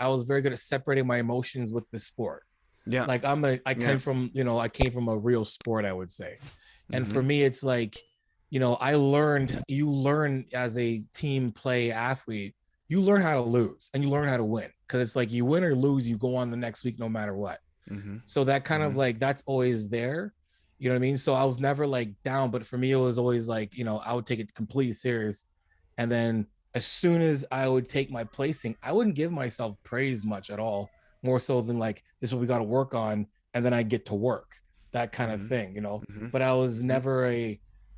I was very good at separating my emotions with the sport. Yeah. Like I came from, I came from a real sport, I would say. And for me, it's like, you learn as a team play athlete, you learn how to lose and you learn how to win. Cause it's like you win or lose, you go on the next week no matter what. So that kind of like, that's always there. You know what I mean? So I was never like down, but for me, it was always like, I would take it completely serious. And then as soon as I would take my placing, I wouldn't give myself praise much at all, more so than like, this is what we got to work on. And then I get to work, that kind of thing. But I was never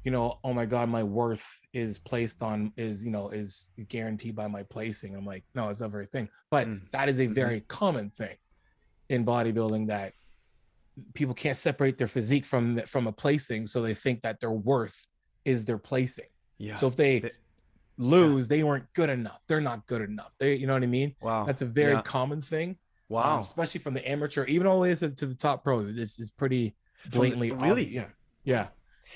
oh my God, my worth is placed on, is guaranteed by my placing. I'm like, no, it's not a very thing. But that is a very common thing in bodybuilding, that people can't separate their physique from a placing, so they think that their worth is their placing. So if they lose, they weren't good enough, they're not good enough, you know what I mean? Wow. That's a very common thing. Wow. Especially from the amateur even all the way to the top pros. It's pretty blatantly really obvious. Yeah.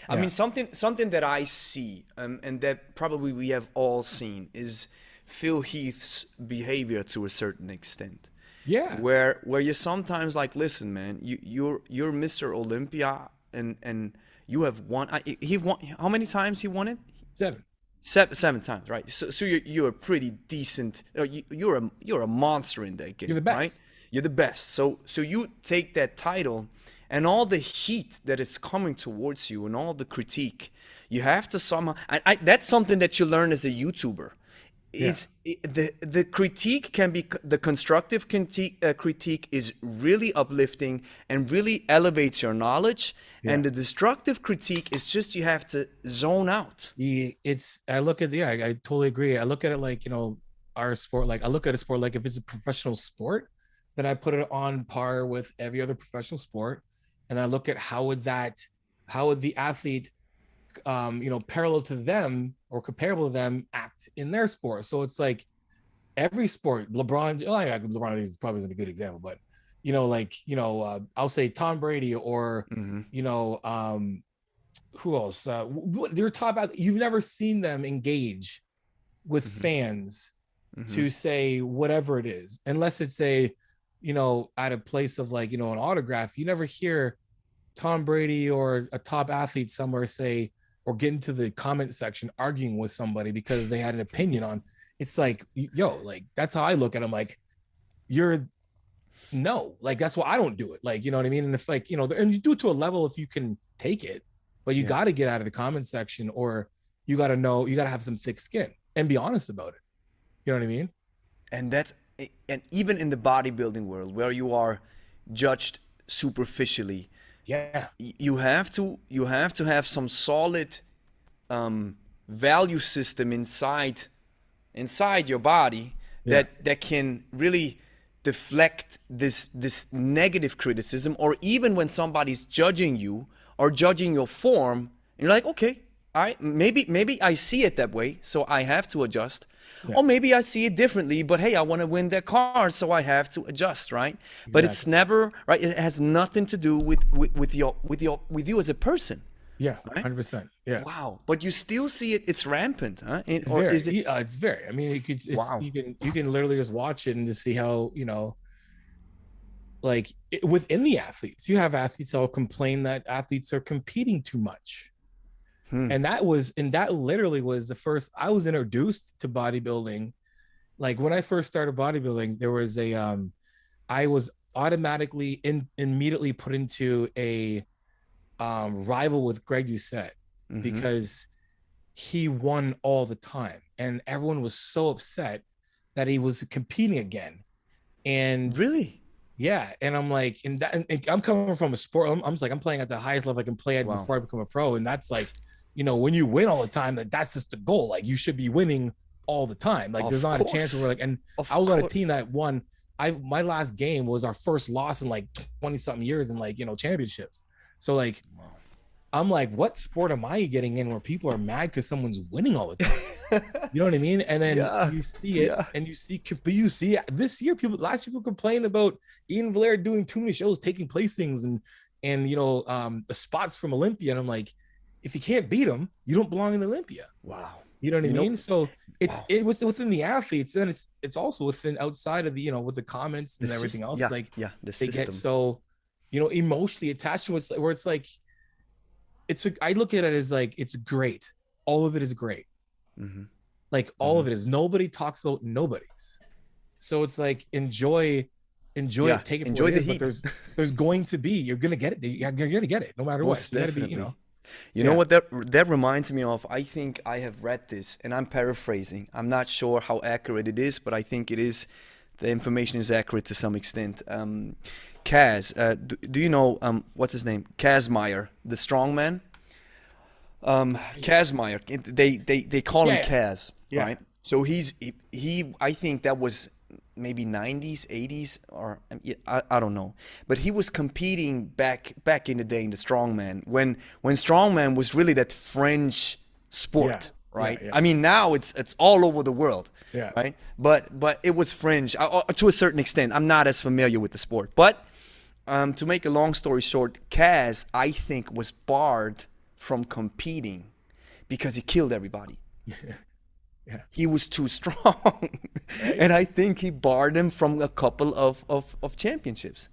I mean, something that I see, and that probably we have all seen, is Phil Heath's behavior to a certain extent. Yeah. Where you're sometimes like, listen, man, you're Mr. Olympia, and you have won. He won. How many times he won it? 7. 7 times, right? So you're a pretty decent. You're a monster in that game. You're the best. Right? You're the best. So you take that title, and all the heat that is coming towards you, and all the critique, you have to somehow. That's something that you learn as a YouTuber. The critique can be, the constructive critique is really uplifting and really elevates your knowledge, and the destructive critique is just, you have to zone out. I totally agree. I look at it like, our sport, like I look at a sport like, if it's a professional sport, then I put it on par with every other professional sport, and I look at how would the athlete parallel to them or comparable to them act in their sport. So it's like every sport, LeBron is probably a good example, but I'll say Tom Brady or who else? Your top, you've never seen them engage with fans to say whatever it is, unless it's at a place of like, an autograph. You never hear Tom Brady or a top athlete somewhere say, or get into the comment section arguing with somebody because they had an opinion on. It's like, like that's how I look at them. Like, that's why I don't do it. Like, you know what I mean? And if like, and you do it to a level if you can take it, but you got to get out of the comment section, or you got to have some thick skin and be honest about it. You know what I mean? And even in the bodybuilding world, where you are judged superficially, you have to have some solid value system inside your body that can really deflect this negative criticism, or even when somebody's judging you or judging your form, and you're like, okay, maybe I see it that way, so I have to adjust. Or maybe I see it differently, but hey, I want to win that car, so I have to adjust, right? Exactly. But it's never right. It has nothing to do with you as a person. Yeah, right? 100%. Yeah. Wow. But you still see it. It's rampant, huh? It's very. I mean, you can literally just watch it and just see how within the athletes, you have athletes that will complain that athletes are competing too much. And that literally was the first I was introduced to bodybuilding. Like when I first started bodybuilding, there was I was automatically immediately put into a rival with Greg Doucette because he won all the time, and everyone was so upset that he was competing again. And really, and I'm like, and I'm coming from a sport. I'm just like, I'm playing at the highest level I can play at before I become a pro, and that's like, when you win all the time, that's just the goal. Like you should be winning all the time. Like there's not a chance where like, and I was on a team that won. My last game was our first loss in like 20 something years in like, championships. So like, I'm like, what sport am I getting in where people are mad because someone's winning all the time? You know what I mean? And then you see it, and you see this year, last year people complained about Ian Valera doing too many shows, taking placings and the spots from Olympia. And I'm like, if you can't beat them, you don't belong in Olympia. Wow. You know what I You know, mean? So wow. it was within the athletes, then it's also within outside of the, with the comments and everything else. Yeah, Like yeah, the they get system. so, emotionally attached to it, where it's like I look at it as like it's great. All of it is great. Hmm. Like all Hmm. of it is. Nobody talks about nobody's. So it's like enjoy Yeah, it, take it for what enjoy it the is. But heat. there's going to be, you're gonna get it. You're gonna get it no matter what. Most So you got to be, definitely. You know yeah, what that reminds me of? I think I have read this, and I'm paraphrasing. I'm not sure how accurate it is, but I think it is. The information is accurate to some extent. Kaz, do you know what's his name? Kazmaier, the strongman. Kazmaier. They call him yeah, Kaz, yeah, right? So he I think that was maybe 90s, 80s, or yeah, I don't know. But he was competing back in the day in the strongman when strongman was really that fringe yeah, sport, yeah, right? yeah, I mean now it's all over the world, yeah. right? But it was fringe to a certain extent. I'm not as familiar with the sport, but to make a long story short, Kaz I think was barred from competing because he killed everybody. Yeah. He was too strong. Right. And I think he barred him from a couple of championships.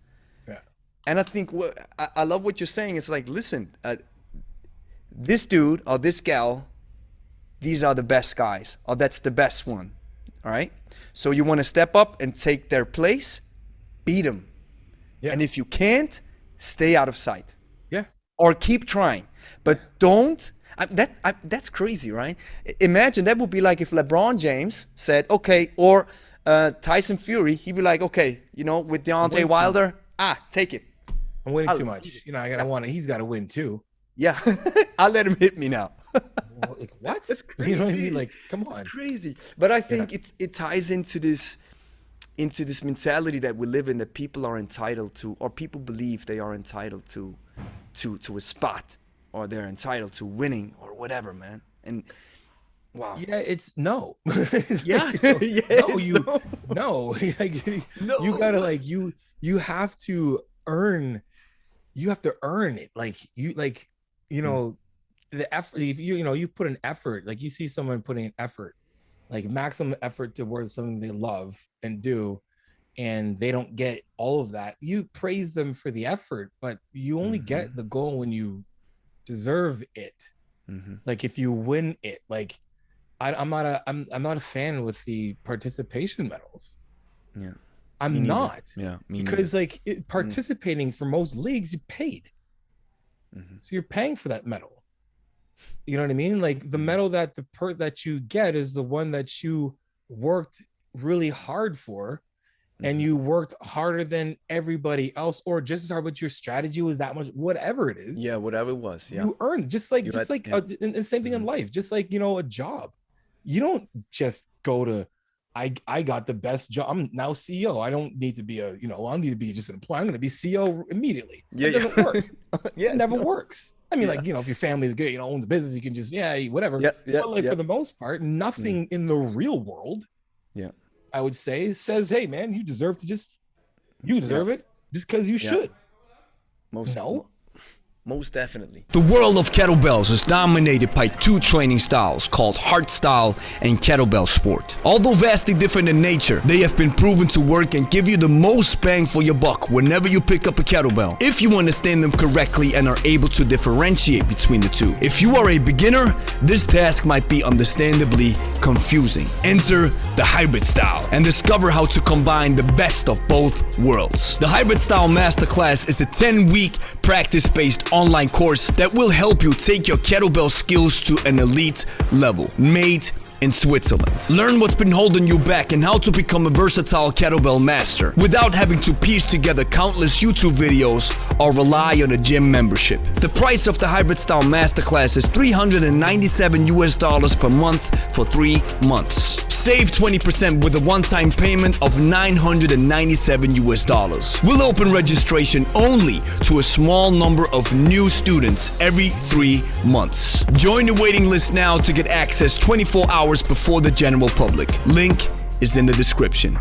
Yeah. And I think I love what you're saying. It's like, listen, this dude or this gal, these are the best guys, or that's the best one. All right. So you want to step up and take their place, beat them. Yeah. And if you can't, stay out of sight Yeah. or keep trying, but don't. That's crazy, right? Imagine that would be like if LeBron James said, okay, or Tyson Fury, he'd be like, okay, with Deontay Wilder, take it. I'm winning too much. He's got to win too. Yeah, I'll let him hit me now. Well, like what? That's crazy. You know what I mean? Like, come on. It's crazy. But I think it ties into this mentality that we live in, that people are entitled to, or people believe they are entitled to a spot, or they're entitled to winning or whatever, man. And wow. Yeah, it's no. Yeah. No. Like, No. you gotta you have to earn. You have to earn it. Like the effort. If you put an effort. Like you see someone putting an effort, like maximum effort towards something they love and do, and they don't get all of that. You praise them for the effort, but you only get the goal when you deserve it. Like if you win it, like I'm not a fan with the participation medals. Yeah, I'm not. Yeah, because like participating for most leagues, you paid, so you're paying for that medal. You know what I mean? Like the medal that that you get is the one that you worked really hard for, and you worked harder than everybody else, or just as hard, but your strategy was that much, whatever it is. Yeah, whatever it was. Yeah, you earned and same thing in life, just like a job. You don't just go to I got the best job, I'm now CEO, I don't need to be I don't need to be just an employee, I'm going to be CEO immediately. It doesn't work. It never works. I mean, like, if your family is good, owns a business, you can just whatever. But like for the most part, nothing in the real world, I would say, says, hey man, you deserve it just because you should. Most definitely. The world of kettlebells is dominated by two training styles called hardstyle and kettlebell sport. Although vastly different in nature, they have been proven to work and give you the most bang for your buck whenever you pick up a kettlebell, if you understand them correctly and are able to differentiate between the two. If you are a beginner, this task might be understandably confusing. Enter the hybrid style and discover how to combine the best of both worlds. The hybrid style masterclass is a 10-week practice-based online course that will help you take your kettlebell skills to an elite level, made in Switzerland. Learn what's been holding you back and how to become a versatile kettlebell master without having to piece together countless YouTube videos or rely on a gym membership. The price of the hybrid style masterclass is $397 per month for 3 months. Save 20% with a one-time payment of $997. We'll open registration only to a small number of new students every 3 months. Join the waiting list now to get access 24 hours before the general public. Link is in the description.